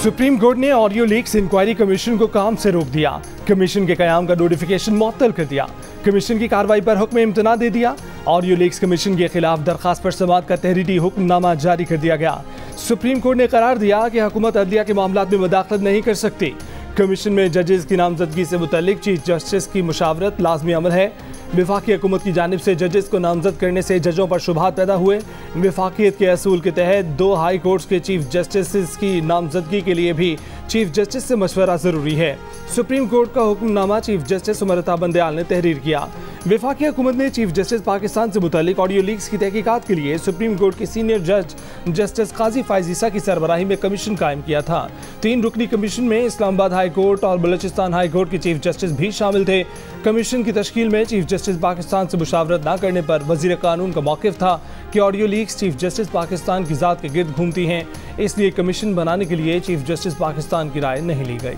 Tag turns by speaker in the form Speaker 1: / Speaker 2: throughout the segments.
Speaker 1: Supreme court ने audio leaks inquiry commission को काम से रोक दिया। कमीशन के कयाम का नोटिफिकेशन मुअत्तल कर दिया। कमीशन की कार्रवाई पर हुक्म इम्तना दे दिया। ऑडियो लीक्स कमीशन के खिलाफ दरखास्त पर समाअत का तहरीरी हुक्मनामा जारी कर दिया गया। सुप्रीम कोर्ट ने करार दिया कि हुकूमत अदलिया के मामलात में मुदाखलत नहीं कर सकती। कमीशन में जजेस की नामजदगी से मुतल्लिक चीफ जस्टिस की मुशावरत लाजमी अमल है। वफाकी हुकूमत की जानिब से जजेस को नामजद करने से जजों पर शुबहात पैदा हुए। वफाकियत के असूल के तहत 2 हाई कोर्ट्स के चीफ जस्टिस की नामजदगी के लिए भी चीफ जस्टिस से मशवरा ज़रूरी है। सुप्रीम कोर्ट का हुक्मनामा चीफ जस्टिस उमर अता बंदयाल ने तहरीर किया। वफाकी हुकूमत ने चीफ जस्टिस पाकिस्तान से मुतालिक ऑडियो लीक्स की तहकीकात के लिए सुप्रीम कोर्ट के सीनियर जज जस्टिस काजी फायज ईसा की सरबराही में कमीशन कायम किया था। 3 रुकनी कमीशन में इस्लामाबाद हाई कोर्ट और बलूचिस्तान हाई कोर्ट के चीफ जस्टिस भी शामिल थे। कमीशन की तश्कील में चीफ जस्टिस पाकिस्तान से मुशावरत न करने पर वजीर कानून का मौक़िफ़ था कि audio leaks chief justice Pakistan की ज़ात के गिर्द घूमती हैं, इसलिए कमीशन बनाने के लिए चीफ जस्टिस पाकिस्तान की राय नहीं ली गई।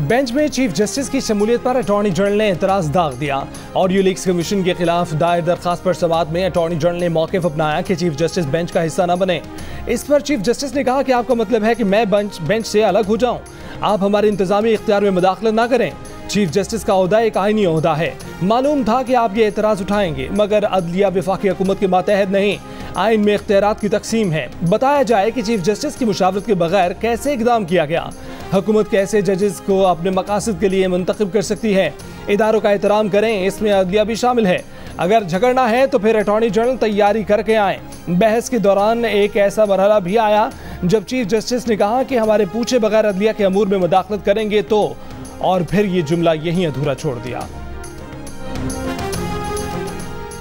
Speaker 1: बेंच में चीफ जस्टिस की शमूलियत पर अटॉर्नी जनरल ने एतराज दाग दिया। ऑडियो लीक्स कमीशन के खिलाफ दायर दरखास्त पर समाअत में अटॉर्नी जनरल ने मौक़िफ़ अपनाया कि चीफ जस्टिस बेंच का हिस्सा न बने। इस पर चीफ जस्टिस ने कहा कि आपका मतलब है कि मैं बेंच से अलग हो जाऊं, आप हमारे इंतजामी इख्तियार में मुदाखलत ना करें। चीफ जस्टिस का ओहदा एक आईनी ओहदा है। मालूम था कि आप ये एतराज़ उठाएंगे, मगर अदलिया वफाकी हुकूमत के मातहत नहीं, आइन में इख्तियारात की तकसीम है। बताया जाए कि चीफ जस्टिस की मुशावरत के बगैर कैसे इक़दाम किया गया। हुकूमत कैसे जजेस को अपने मकासद के लिए मुंतखब कर सकती है। इदारों का एहतराम करें, इसमें अदलिया भी शामिल है। अगर झगड़ना है तो फिर अटॉर्नी जनरल तैयारी करके आए। बहस के दौरान एक ऐसा मरहला भी आया जब चीफ जस्टिस ने कहा कि हमारे पूछे बगैर अदलिया के अमूर में मुदाखलत करेंगे तो, और फिर ये जुमला यहीं अधूरा छोड़ दिया।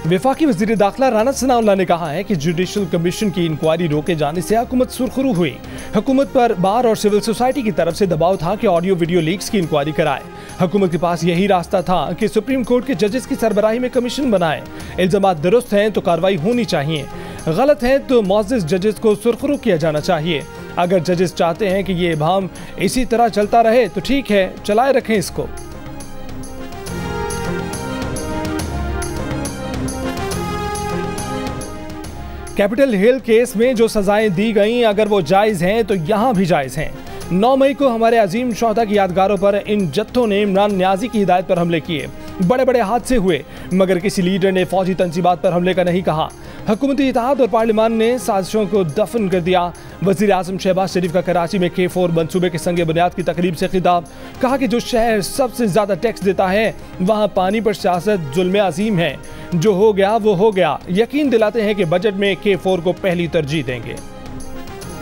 Speaker 1: वफाकी वज़ीर दाखिला राना सनाउल्लाह ने कहा है कि जुडिशल कमीशन की इंक्वायरी रोके जाने से हुकूमत सुरखरू हुई। हुकूमत पर बार और सिविल सोसाइटी की तरफ से दबाव था कि ऑडियो वीडियो लीक्स की इंक्वायरी कराए। हुकूमत के पास यही रास्ता था कि सुप्रीम कोर्ट के जजेस की सरबराही में कमीशन बनाए। इल्ज़ामात दुरुस्त हैं तो कार्रवाई होनी चाहिए, गलत है तो मुअज़्ज़ज़ जजेस को सुरखरू किया जाना चाहिए। अगर जजेस चाहते हैं कि ये इबाम इसी तरह चलता रहे तो ठीक है, चलाए रखें इसको। कैपिटल हिल केस में जो सजाएं दी गईं अगर वो जायज़ हैं तो यहाँ भी जायज़ हैं। 9 मई को हमारे अजीम शोहदा की यादगारों पर इन जत्थों ने इमरान नियाज़ी की हिदायत पर हमले किए। बड़े बड़े हादसे हुए, मगर किसी लीडर ने फौजी तंजीबात पर हमले का नहीं कहा। हुकूमती इत्तेहाद और पार्लियामान ने साजिशों को दफन कर दिया। वज़ीर आज़म शहबाज शरीफ का कराची में K4 मनसूबे के संगे बुनियाद की तकरीब से खिताब। कहा कि जो शहर सबसे ज़्यादा टैक्स देता है वहाँ पानी पर सियासत जुल्म अजीम है। जो हो गया वो हो गया। यकीन दिलाते हैं कि बजट में K4 को पहली तरजीह देंगे।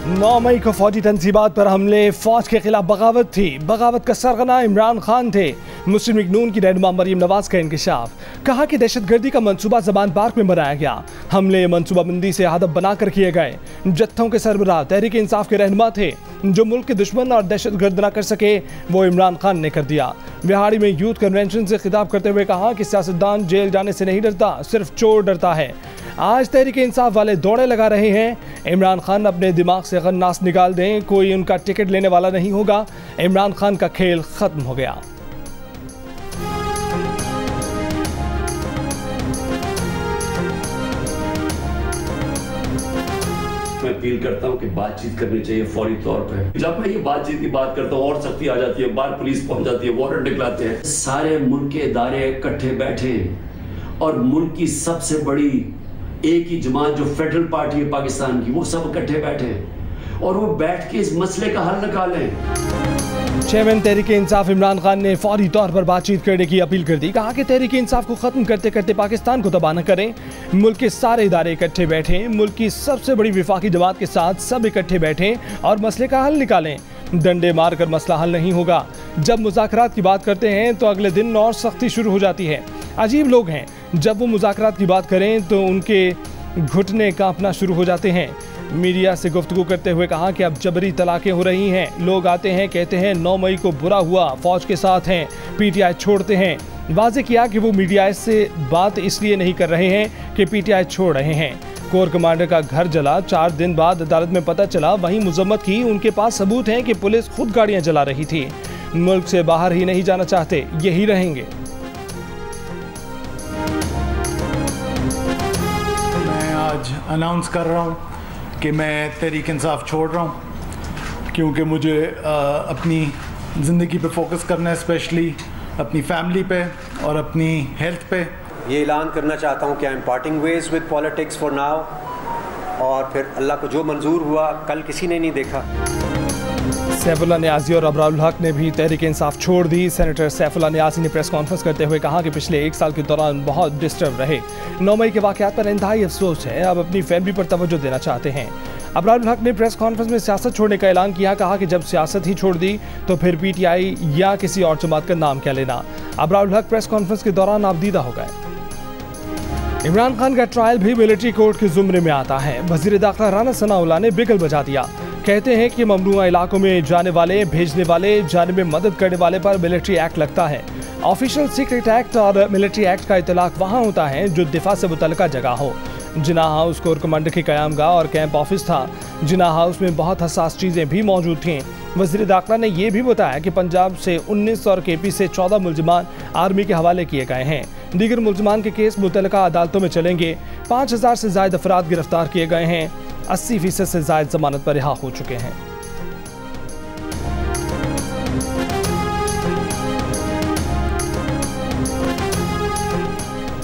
Speaker 1: 9 मई को फौजी तंजीबात पर हमले फौज के खिलाफ बगावत थी। बगावत का सरगना इमरान खान थे। मुस्लिम लीग नून की रहनुमा मरीम नवाज का इंकशाफ। कहा कि दहशतगर्दी का मंसूबा जबान पार्क में बनाया गया। हमले मंसूबाबंदी से हदफ बनाकर किए गए। जत्थों के सरबराह तहरीक इंसाफ के रहनुमा थे। जो मुल्क के दुश्मन और दहशतगर्द न कर सके वो इमरान खान ने कर दिया। बिहाड़ी में यूथ कन्वेंशन से खिताब करते हुए कहा कि सियासतदान जेल जाने से नहीं डरता, सिर्फ चोर डरता है। आज तहरीक इंसाफ वाले दौड़े लगा रहे हैं। इमरान खान अपने दिमाग से गन्नास निकाल दें, कोई उनका टिकट लेने वाला नहीं होगा। इमरान खान का खेल खत्म हो गया।
Speaker 2: मैं अपील करता हूं कि बातचीत करनी चाहिए फौरी तौर पे। जब मैं ये बातचीत की बात करता हूं और सख्ती आ जाती है, बाहर पुलिस पहुंच जाती है, वारंट निकलाते हैं। सारे मुल्क के इदारे इकट्ठे बैठे और मुल्क की सबसे बड़ी एक ही जमात जो फेडरल पार्टी है पाकिस्तान की, वो सब इकट्ठे बैठे और वो बैठ के इस मसले का हल निकालें।
Speaker 1: चेयरमैन तहरीक इंसाफ इमरान खान ने फौरी तौर पर बातचीत करने की अपील कर दी। कहा कि तहरीक इंसाफ को खत्म करते करते पाकिस्तान को तबाह न करें। मुल्क के सारे इदारे इकट्ठे बैठें, मुल्क की सबसे बड़ी वफाकी जमात के साथ सब इकट्ठे बैठें और मसले का हल निकालें। डंडे मारकर मसला हल नहीं होगा। जब मुज़ाकरात की बात करते हैं तो अगले दिन और सख्ती शुरू हो जाती है। अजीब लोग हैं, जब वो मुज़ाकरात की बात करें तो उनके घुटने कांपना शुरू हो जाते हैं। मीडिया से गुफ्तगू करते हुए कहा कि अब जबरी तलाक़ें हो रही हैं। लोग आते हैं, कहते हैं 9 मई को बुरा हुआ, फ़ौज के साथ हैं, PTI छोड़ते हैं। वाज़े किया कि वो मीडिया से बात इसलिए नहीं कर रहे हैं कि PTI छोड़ रहे हैं। कोर कमांडर का घर जला, 4 दिन बाद अदालत में पता चला वहीं मुजम्मत की उनके पास सबूत हैं कि पुलिस खुद गाड़ियां जला रही थी। मुल्क से बाहर ही नहीं जाना चाहते, यही रहेंगे।
Speaker 3: मैं आज अनाउंस कर रहा हूं कि मैं तहरीक इंसाफ छोड़ रहा हूं, क्योंकि मुझे अपनी ज़िंदगी पे फोकस करना है, स्पेशली अपनी फैमिली पे और अपनी हेल्थ पे।
Speaker 4: ये ऐलान करना चाहता हूँ कि I am parting ways with politics for now, और फिर अल्लाह को जो मंजूर हुआ कल किसी ने नहीं देखा।
Speaker 1: सैफुल्लाह नियाज़ी और अबरारुल हक ने भी तहरीक इंसाफ छोड़ दी। सेनेटर सैफुल्लाह नियाज़ी ने प्रेस कॉन्फ्रेंस करते हुए कहा कि पिछले 1 साल के दौरान बहुत डिस्टर्ब रहे। 9 मई के वाक़यात पर इंतहाई अफसोस है, अब अपनी फैमिली पर तवज्जो देना चाहते हैं। अबरारुल हक ने प्रेस कॉन्फ्रेंस में सियासत छोड़ने का ऐलान किया, कहा कि जब सियासत ही छोड़ दी तो फिर PTI या किसी और जमात का नाम क्या लेना। अबरारुल हक प्रेस कॉन्फ्रेंस के दौरान नापदीदा हो गए। इमरान खान का ट्रायल भी मिलिट्री कोर्ट के जुमरे में आता है। वजीर दाखिला राना सनाउल्लाह ने बिगल बजा दिया। कहते हैं कि ममनुआ इलाकों में जाने वाले, भेजने वाले, जाने में मदद करने वाले पर मिलिट्री एक्ट लगता है। ऑफिशियल सीक्रेट एक्ट और मिलिट्री एक्ट का इतलाक वहाँ होता है जो दिफा से मुतल्लिका जगह हो। जिना हाउस कोर कमांडर की क़यामगाह और कैंप ऑफिस था। जिना हाउस में बहुत हसास चीज़ें भी मौजूद थीं। वज़ीर दाखिला ने यह भी बताया कि पंजाब से 19 और KP से 14 मुलजमान आर्मी के हवाले किए गए हैं। दीगर मुलजमान के केस मुतल्लिका अदालतों में चलेंगे। 5000 से ज़ायद अफराद गिरफ्तार किए गए हैं। 80% से ज़ायद जमानत पर रिहा हो चुके हैं।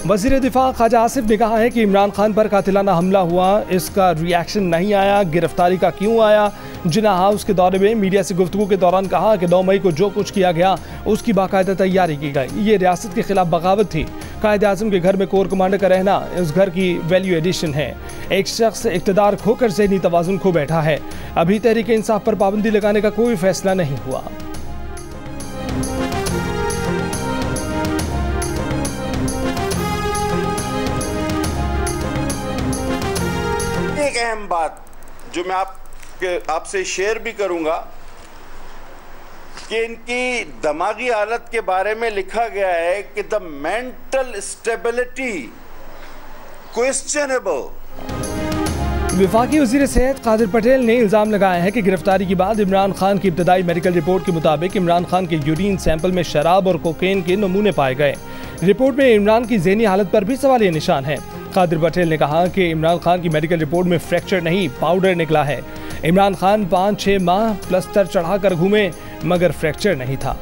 Speaker 1: वज़ीर दिफा ख्वाजा आसिफ ने कहा है कि इमरान खान पर कातिलाना हमला हुआ, इसका रिएक्शन नहीं आया। गिरफ्तारी का क्यों आया? जिना हाउस के दौरे में मीडिया से गुफ्तगू के दौरान कहा कि 9 मई को जो कुछ किया गया उसकी बाकायदा तैयारी की गई। ये रियासत के खिलाफ बगावत थी। कायद आज़म के घर में कोर कमांडर का रहना उस घर की वैल्यू एडिशन है। एक शख्स इक़्तिदार खोकर ज़हनी तवाज़ुन खो बैठा है। अभी तहरीक इंसाफ पर पाबंदी लगाने का कोई फैसला नहीं हुआ।
Speaker 5: एक अहम बात जो मैं आपसे शेयर भी करूंगा कि इनकी दिमागी हालत के बारे में लिखा गया है कि द मेंटल स्टेबिलिटी क्वेश्चनेबल।
Speaker 1: वफाकी वज़ीर सेहत कादिर पटेल ने इल्ज़ाम लगाया है कि गिरफ्तारी के बाद इमरान खान की इब्तदाई मेडिकल रिपोर्ट के मुताबिक इमरान खान के यूरिन सैंपल में शराब और कोकेन के नमूने पाए गए। रिपोर्ट में इमरान की ज़हनी हालत पर भी सवालिया निशान है। कादिर पटेल ने कहा कि इमरान खान की मेडिकल रिपोर्ट में फ्रैक्चर नहीं, पाउडर निकला है। इमरान खान 5-6 माह प्लस्तर चढ़ाकर घूमे मगर फ्रैक्चर नहीं था।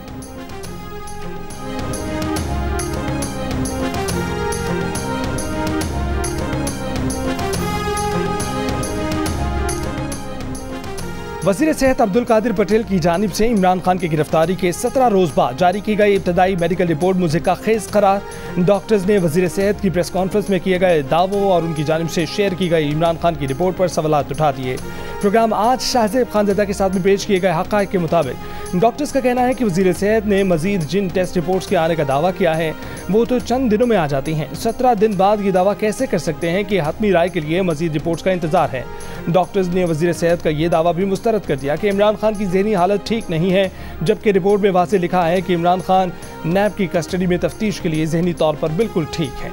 Speaker 1: वज़ीर सेहत अब्दुल कादिर पटेल की जानिब से इमरान खान की गिरफ्तारी के 17 रोज़ बाद जारी की गई इब्तदाई मेडिकल रिपोर्ट मुज़क्का खेज़ करार। डॉक्टर्स ने वज़ीर सेहत की प्रेस कॉन्फ्रेंस में किए गए दावों और उनकी जानिब से शेयर की गई इमरान खान की रिपोर्ट पर सवालात उठा दिए। प्रोग्राम आज शाहज़ेब खानज़ादा के साथ में पेश किए गए हक़ाइक़ के मुताबिक डॉक्टर्स का कहना है कि वज़ीर सेहत ने मज़ीद जिन टेस्ट रिपोर्ट्स के आने का दावा किया है वो तो चंद दिनों में आ जाती हैं। 17 दिन बाद ये दावा कैसे कर सकते हैं कि हतमी राय के लिए मज़ीद रिपोर्ट्स का इंतजार है। डॉक्टर्स ने वज़ीर सेहत का ये दावा भी मुस्तरद कर दिया कि इमरान खान की ज़हनी हालत ठीक नहीं है, जबकि रिपोर्ट में वाज़े लिखा है कि इमरान खान नैब की कस्टडी में तफ्तीश के लिए ज़हनी तौर पर बिल्कुल ठीक है।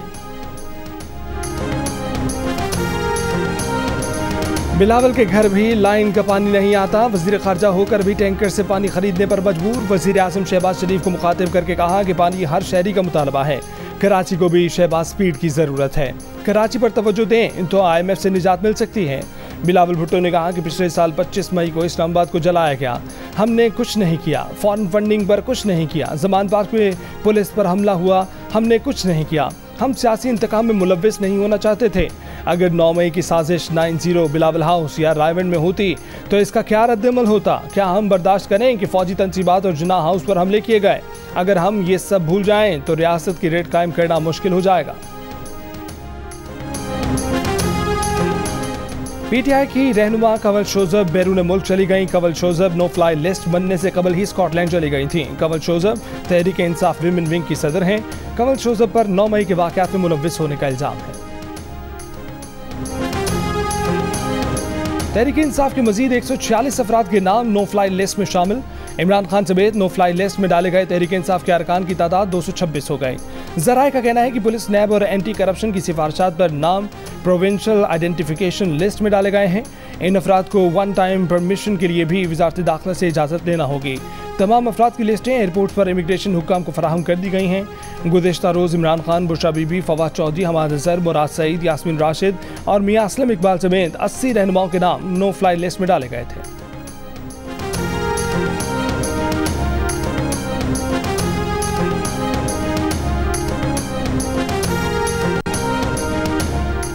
Speaker 1: बिलावल के घर भी लाइन का पानी नहीं आता। वज़ीर ख़ारजा होकर भी टैंकर से पानी खरीदने पर मजबूर। वज़ीर आज़म शहबाज शरीफ को मुखातिब करके कहा कि पानी हर शहरी का मुतालबा है। कराची को भी शहबाज स्पीड की ज़रूरत है। कराची पर तवज्जो दें तो IMF से निजात मिल सकती है। बिलावल भुट्टो ने कहा कि पिछले साल 25 मई को इस्लामाबाद को जलाया गया, हमने कुछ नहीं किया। फॉरेन फंडिंग पर कुछ नहीं किया। जमान पार्क में पुलिस पर हमला हुआ, हमने कुछ नहीं किया। हम सियासी इंतकाम में मुलव्विस नहीं होना चाहते थे। अगर 9 मई की साजिश 90 बिलावल हाउस या रायवंड में होती तो इसका क्या रद्दअमल होता? क्या हम बर्दाश्त करें कि फौजी तंसीबात और जिना हाउस पर हमले किए गए? अगर हम ये सब भूल जाएं तो रियासत की रेट कायम करना मुश्किल हो जाएगा। PTI की रहनुमा कंवल शोजब बैरून मुल्क चली गई। Kanwal Shozab no fly list बनने से कबल ही स्कॉटलैंड चली गई थी। कंवल शोजब तहरीक इंसाफ विमेन विंग की सदर हैं। कंवल शोजब पर 9 मई के वाक़यात में मुलव्विस होने का इल्ज़ाम है। तहरीक इंसाफ के मजीद 146 अफराद के नाम नो फ्लाई लिस्ट में शामिल। इमरान खान समेत नो फ्लाई लिस्ट में डाले गए तहरीक इंसाफ के अरकान की तादाद 226 हो गई। ज़राए का कहना है कि पुलिस, नैब और एंटी करप्शन की सिफारिशात पर नाम प्रोविंशियल आइडेंटिफिकेशन लिस्ट में डाले गए हैं। इन अफराद को वन टाइम परमिशन के लिए भी वजारत दाखिला से इजाज़त लेना होगी। तमाम अफराद की लिस्टें एयरपोर्ट पर इमिग्रेशन हुक्काम को फराहम कर दी गई हैं। गुज़िश्ता रोज़ इमरान खान, बुशरा बीबी, फवाद चौधरी, हमाद अजहर, मुराद सईद, यास्मीन राशिद और मियां असलम इकबाल समेत 80 रहनुमाओं के नाम नो फ्लाई लिस्ट में डाले गए थे।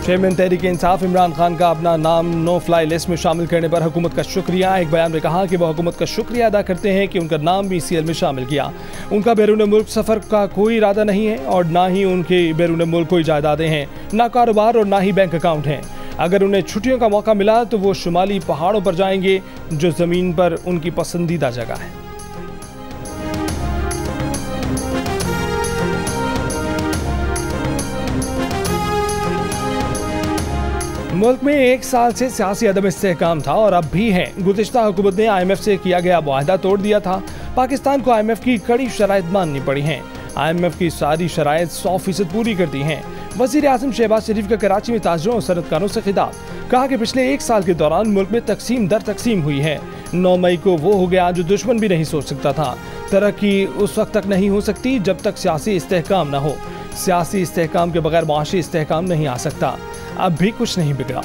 Speaker 1: चेयरमैन तहरीक इंसाफ इमरान खान का अपना नाम नो फ्लाई लिस्ट में शामिल करने पर हुकूमत का शुक्रिया। एक बयान में कहा कि वह हुकूमत का शुक्रिया अदा करते हैं कि उनका नाम भी सीएल में शामिल किया। उनका बैरून मुल्क सफ़र का कोई इरादा नहीं है और ना ही उनके बैरून मुल्क कोई जायदादें हैं, ना कारोबार और ना ही बैंक अकाउंट हैं। अगर उन्हें छुट्टियों का मौका मिला तो वो शुमाली पहाड़ों पर जाएंगे, जो ज़मीन पर उनकी पसंदीदा जगह है। मुल्क में एक साल से सियासी अदम इस्तेहकाम था और अब भी है। गुज़िश्ता हुकूमत ने IMF से किया गया मुआहदा तोड़ दिया था। पाकिस्तान को IMF की कड़ी शराइत माननी पड़ी हैं। IMF की सारी शराइत 100% पूरी कर दी हैं। वज़ीर आज़म शहबाज शरीफ का कराची में ताजरों और सनतकारों से खिताब, कहा कि पिछले एक साल के दौरान मुल्क में तकसीम दर तकसीम हुई है। 9 मई को वो हो गया जो दुश्मन भी नहीं सोच सकता था। तरक्की उस वक्त तक नहीं हो सकती जब तक सियासी इस्तेहकाम न हो। सियासी इस्तेहकाम के बगैर मुआशी इस्तेहकाम नहीं आ सकता। अब भी कुछ नहीं बिगड़ा।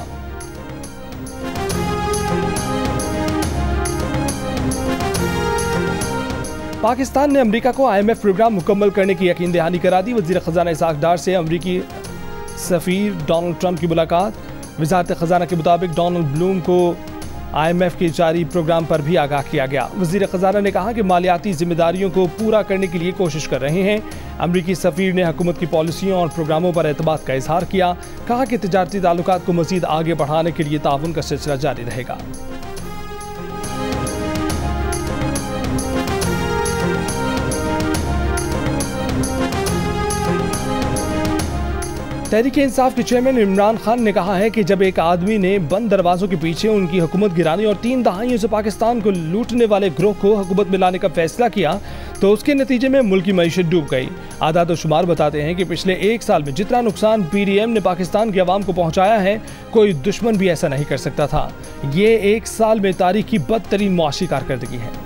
Speaker 1: पाकिस्तान ने अमेरिका को IMF प्रोग्राम मुकम्मल करने की यकीन दहानी करा दी। वज़ीर ख़ज़ाना इसहाक डार से अमेरिकी सफ़ीर डोनाल्ड ट्रंप की मुलाकात। वज़ारत ख़ज़ाना के मुताबिक डोनाल्ड ब्लूम को IMF के जारी प्रोग्राम पर भी आगाह किया गया। वज़ीर ख़ज़ाना ने कहा कि मालियाती जिम्मेदारियों को पूरा करने के लिए कोशिश कर रहे हैं। अमरीकी सफ़ीर ने हुकूमत की पॉलिसियों और प्रोग्रामों पर एतमाद का इजहार किया। कहा कि तिजारती ताल्लुकात को मज़ीद आगे बढ़ाने के लिए ताउन का सिलसिला जारी रहेगा। तहरीक इंसाफ के चेयरमैन इमरान खान ने कहा है कि जब एक आदमी ने बंद दरवाजों के पीछे उनकी हुकूमत गिराने और 3 दहाइयों से पाकिस्तान को लूटने वाले ग्रोह को हुकूमत में लाने का फैसला किया तो उसके नतीजे में मुल्क की मईशत डूब गई। आदाद और शुमार बताते हैं कि पिछले एक साल में जितना नुकसान PDM ने पाकिस्तान की आवाम को पहुँचाया है, कोई दुश्मन भी ऐसा नहीं कर सकता था। ये एक साल में तारीख की बदतरीन मुआशी कारकर्दगी है।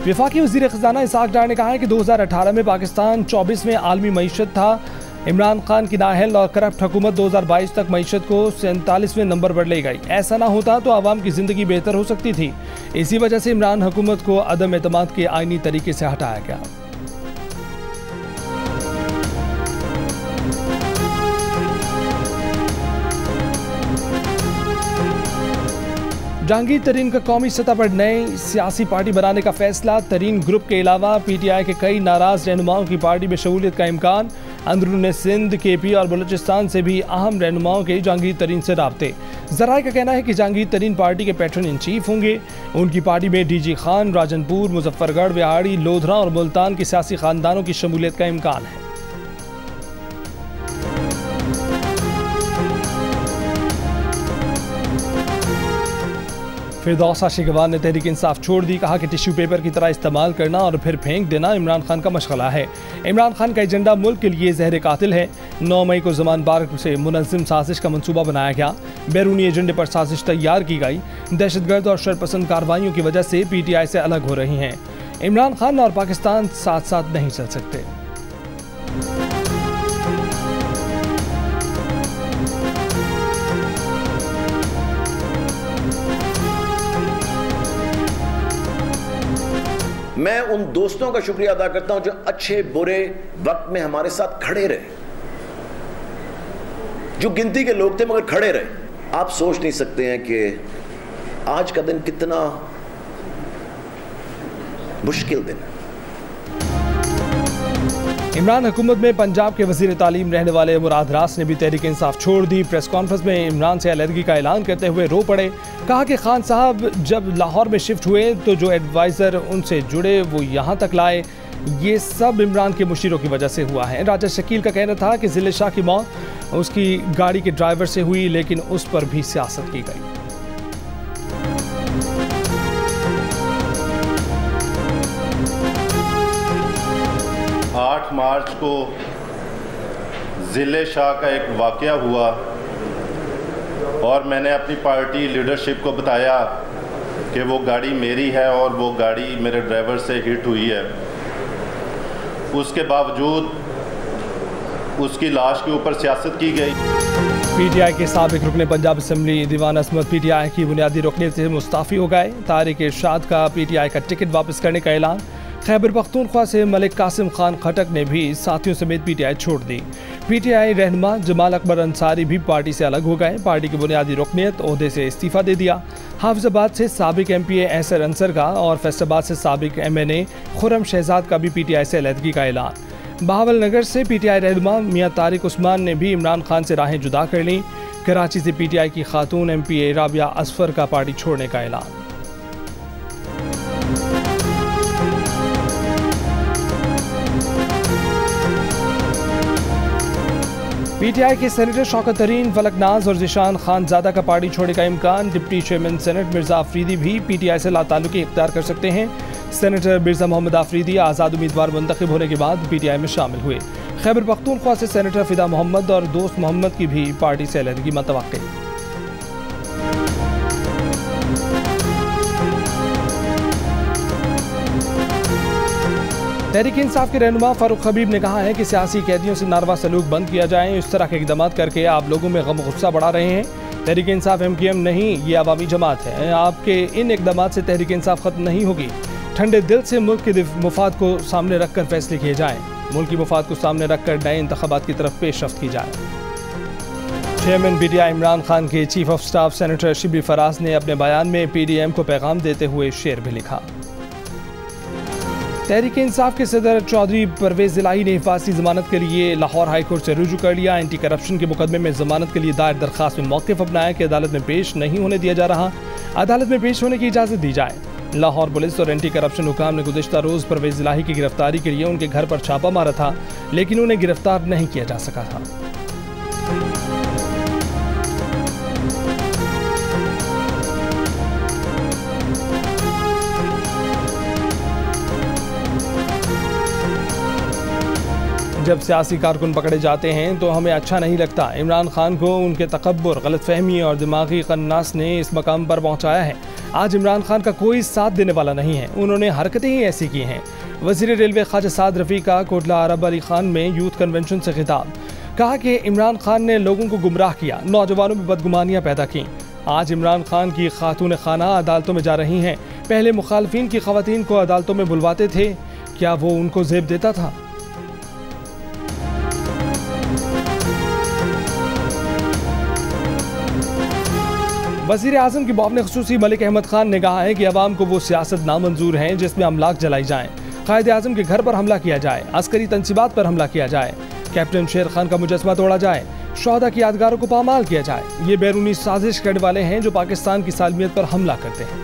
Speaker 1: वफाकी वज़ीर ख़ज़ाना इसहाक डार ने कहा है कि 2018 में पाकिस्तान 24वें आलमी मईशत था। इमरान खान की नाअहल और करप्ट हुकूमत 2022 तक मईशत को 47वें नंबर पर ले गई। ऐसा ना होता तो आवाम की ज़िंदगी बेहतर हो सकती थी। इसी वजह से इमरान हुकूमत को अदम एतमाद के आईनी तरीके से हटाया गया। जहांगीर तरीन का कौमी सतह पर नई सियासी पार्टी बनाने का फैसला। तरीन ग्रुप के अलावा PTI के कई नाराज रहनुमाओं की पार्टी में शमूलियत का इम्कान। अंदरून सिंध, KP और बलूचिस्तान से भी अहम रहनुमाओं के जहांगीर तरीन से राब्ते। ज़राए का कहना है कि जहांगीर तरीन पार्टी के पैटर्न इन चीफ होंगे। उनकी पार्टी में DG खान, राजनपुर, मुजफ्फरगढ़, विहाड़ी, लोधरा और मुल्तान के सियासी खानदानों की शमूलियत का इम्कान है। फिरदौस आशिकवान ने तहरीक इंसाफ छोड़ दी। कहा कि टिश्यू पेपर की तरह इस्तेमाल करना और फिर फेंक देना इमरान खान का मशगला है। इमरान खान का एजेंडा मुल्क के लिए जहर कातिल है। 9 मई को ज़मान पार्क से मुनज़्ज़म साजिश का मंसूबा बनाया गया। बैरूनी एजेंडे पर साजिश तैयार की गई। दहशतगर्द और शरपसंद कार्रवाइयों की वजह से PTI से अलग हो रही हैं। इमरान खान और पाकिस्तान साथ साथ नहीं चल सकते।
Speaker 6: मैं उन दोस्तों का शुक्रिया अदा करता हूं जो अच्छे बुरे वक्त में हमारे साथ खड़े रहे, जो गिनती के लोग थे मगर खड़े रहे। आप सोच नहीं सकते हैं कि आज का दिन कितना मुश्किल दिन है।
Speaker 1: इमरान हुकूमत में पंजाब के वज़ीर तालीम रहने वाले मुराद रास ने भी तहरीक इंसाफ छोड़ दी। प्रेस कॉन्फ्रेंस में इमरान से अलहदगी का ऐलान करते हुए रो पड़े। कहा कि खान साहब जब लाहौर में शिफ्ट हुए तो जो एडवाइज़र उनसे जुड़े वो यहाँ तक लाए। ये सब इमरान के मुशीरों की वजह से हुआ है। राजा शकील का कहना था कि जिले शाह की मौत उसकी गाड़ी के ड्राइवर से हुई, लेकिन उस पर भी सियासत की गई।
Speaker 7: 8 मार्च को ज़िले शाह का एक वाक़या हुआ और मैंने अपनी पार्टी लीडरशिप को बताया कि वो गाड़ी मेरी है और वो गाड़ी मेरे ड्राइवर से हिट हुई है। उसके बावजूद उसकी लाश के ऊपर सियासत की गई।
Speaker 1: पीटीआई के साबिक रुकने पंजाब असम्बली दीवान असमत पीटीआई की बुनियादी रुकनीत से मुस्ताफ़ी हो गए। तारिक इरशाद का पीटीआई का टिकट वापस करने का ऐलान। खैबर पख्तूनख्वा से मलिक कासिम खान खटक ने भी साथियों समेत पीटीआई छोड़ दी। पीटीआई रहनुमा जमाल अकबर अंसारी भी पार्टी से अलग हो गए। पार्टी की बुनियादी रुकनीत ओहदे से इस्तीफा दे दिया। हाफिजाबाद से साबिक एमपीए एहसन अंसर का और फैसलाबाद से साबिक एमएनए खुर्रम शहजाद का भी पीटीआई से अलहदगी का ऐलान। बहावलनगर से पीटीआई रहनुमा मियां तारिक उस्मान ने भी इमरान खान से राहें जुदा कर ली। कराची से पीटीआई की खातून एमपीए राबिया असफर का पार्टी छोड़ने का ऐलान। पीटीआई के सेनेटर शौकत तरीन, फलकनाज और जिशान खानजादा का पार्टी छोड़ने का इम्कान। Deputy chairman senate Mirza Afridi भी पीटीआई से लाताल्लुकी इख्तियार कर सकते हैं। सेनेटर मिर्जा मोहम्मद आफरीदी आज़ाद उम्मीदवार मुंतखब होने के बाद पीटीआई में शामिल हुए। खैबर पख्तूनख्वा से सेनेटर फिदा मोहम्मद और दोस्त मोहम्मद की भी पार्टी से अलहदगी मतवक्के। तहरीक इंसाफ के रहनुमा फारूक हबीब ने कहा है कि सियासी कैदियों से नारवा सलूक बंद किया जाए। इस तरह के इकदाम करके आप लोगों में गम गुस्सा बढ़ा रहे हैं। तहरीक इंसाफ एमकेएम नहीं, ये अवामी जमात है। आपके इन इकदाम से तहरीक इंसाफ खत्म नहीं होगी। ठंडे दिल से मुल्क के मुफाद को सामने रखकर फैसले किए जाएँ। मुल्क की मुफाद को सामने रखकर नए इंतखाबात की तरफ पेशरफ्त की जाए। चेयरमैन पीटीआई इमरान खान के chief of staff senator Shibli Faraz ने अपने बयान में पीडीएम को पैगाम देते हुए शेर भी लिखा। तहरीक इंसाफ के सदर चौधरी परवेज इलाही ने हिफाजती जमानत के लिए लाहौर हाई कोर्ट से रुजू कर लिया। एंटी करप्शन के मुकदमे में जमानत के लिए दायर दरखास्त में मौक़िफ़ अपनाया कि अदालत में पेश नहीं होने दिया जा रहा, अदालत में पेश होने की इजाज़त दी जाए। लाहौर पुलिस और एंटी करप्शन हुकाम ने गुज़िश्ता रोज़ परवेज इलाही की गिरफ्तारी के लिए उनके घर पर छापा मारा था, लेकिन उन्हें गिरफ्तार नहीं किया जा सका था। जब सियासी कारकुन पकड़े जाते हैं तो हमें अच्छा नहीं लगता। इमरान खान को उनके तकब्बुर, गलतफहमी और दिमागी कन्नास ने इस मकाम पर पहुंचाया है। आज इमरान खान का कोई साथ देने वाला नहीं है। उन्होंने हरकतें ही ऐसी की हैं। वज़ीर रेलवे ख्वाजा साद रफ़ी का कोटला अरब अली खान में यूथ कन्वेंशन से खिताब, कहा कि इमरान खान ने लोगों को गुमराह किया, नौजवानों में बदगुमानियाँ पैदा की। आज इमरान खान की खातून खाना अदालतों में जा रही हैं। पहले मुखालफिन की ख़वातीन को अदालतों में बुलवाते थे, क्या वो उनको ज़ेब देता था? वज़ीर आज़म की बौब ने ख़ुसूसी मलिक अहमद खान ने कहा है कि अवाम को वो सियासत नामंजूर है जिसमें अमलाक जलाई जाएँ, कायदे आज़म के घर पर हमला किया जाए, अस्करी तंसीबात पर हमला किया जाए, कैप्टन शेर खान का मुजस्मा तोड़ा जाए, शोहदा की यादगारों को पामाल किया जाए। ये बैरूनी साजिश करने वाले हैं जो पाकिस्तान की सालमियत पर हमला करते हैं।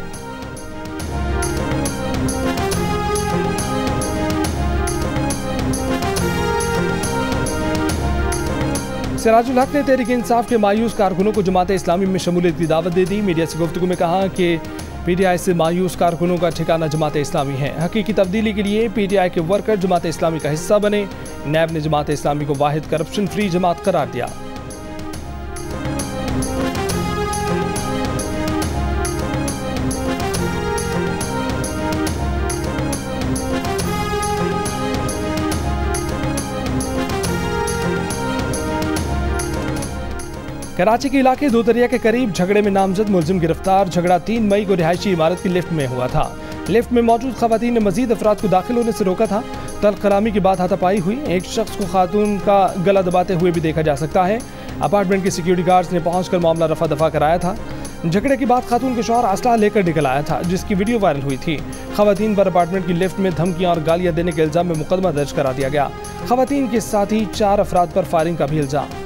Speaker 1: सिराजुल हक ने तहरीक इंसाफ के मायूस कारकुनों को जमात इस्लामी में शमूलियत की दावत दे दी। मीडिया से गुफ्तगू में कहा कि पीटीआई से मायूस कारकुनों का ठिकाना जमात इस्लामी है। हकीकी तब्दीली के लिए पीटीआई के वर्कर जमात इस्लामी का हिस्सा बने। नैब ने जमात इस्लामी को वाहिद करप्शन फ्री जमात करार दिया। कराची के इलाके दोदरिया के करीब झगड़े में नामजद मुलजिम गिरफ्तार। झगड़ा 3 मई को रिहायशी इमारत की लिफ्ट में हुआ था। लिफ्ट में मौजूद खवातीन ने मजीद अफराद को दाखिल होने से रोका था। तल्ख कलामी के बाद हाथापाई हुई। एक शख्स को खातून का गला दबाते हुए भी देखा जा सकता है। अपार्टमेंट के सिक्योरिटी गार्ड्स ने पहुंचकर मामला रफा दफा कराया था। झगड़े के बाद खातून के शौहर असलहा लेकर निकल आया था, जिसकी वीडियो वायरल हुई थी। खवातीन पर अपार्टमेंट की लिफ्ट में धमकियां और गालियां देने के इल्जाम में मुकदमा दर्ज करा दिया गया। खवातीन के साथ ही 4 अफराद पर फायरिंग का भी इल्जाम।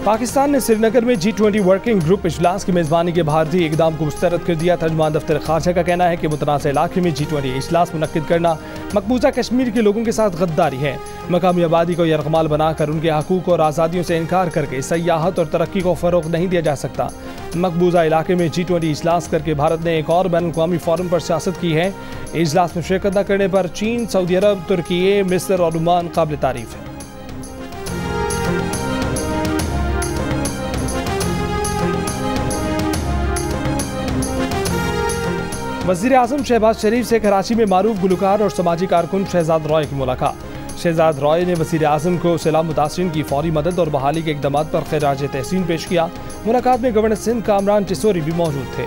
Speaker 1: पाकिस्तान ने श्रीनगर में G20 वर्किंग ग्रुप इजलास की मेज़बानी के भारतीय इक़दाम को मुस्तरद कर दिया। तर्जुमान दफ्तर ख़ारजा का कहना है कि मुतनाज़ा इलाके में G20 इजलास मुनक्किद करना मकबूजा कश्मीर के लोगों के साथ गद्दारी है। मकामी आबादी को यरगमाल बनाकर उनके हकूक़ और आज़ादियों से इनकार करके सयाहत और तरक्की को फ़रोग़ नहीं दिया जा सकता। मकबूजा इलाके में G20 इजलास करके भारत ने एक और बैनुल-अक़वामी फ़ोरम पर सियासत की है। इजलास में शिरकत न करने पर चीन, सऊदी अरब, तुर्की, मिस्र और ओमान काबिल तारीफ़ है। वज़ीर आज़म शहबाज शरीफ से कराची में मारूफ गुलकार और समाजी कारकुन शहजाद रॉय की मुलाकात। शहजाद रॉय ने वज़ीर आज़म को सैलाब मुतासरीन की फौरी मदद और बहाली के इक़दाम पर खिराज तहसीन पेश किया। मुलाकात में गवर्नर सिंध कामरान टिसोरी भी मौजूद थे।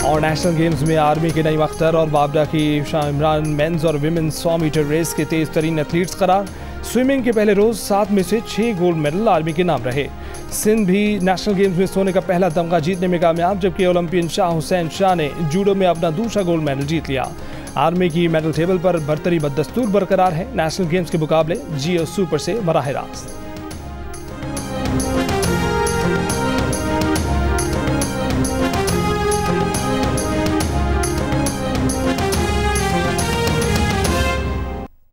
Speaker 1: और नेशनल गेम्स में आर्मी के नईम अख्तर और बाबरा की शाह इमरान मेंस और विमेंस 100 मीटर रेस के तेज तरीन एथलीट्स करार। स्विमिंग के पहले रोज 7 में से 6 गोल्ड मेडल आर्मी के नाम रहे। सिंध भी नेशनल गेम्स में सोने का पहला तमगा जीतने में कामयाब, जबकि ओलंपियन शाह हुसैन शाह ने जूडो में अपना दूसरा गोल्ड मेडल जीत लिया। आर्मी की मेडल टेबल पर बरतरी बदस्तूर बरकरार है। नेशनल गेम्स के मुकाबले GO सुपर से बराह रास्त।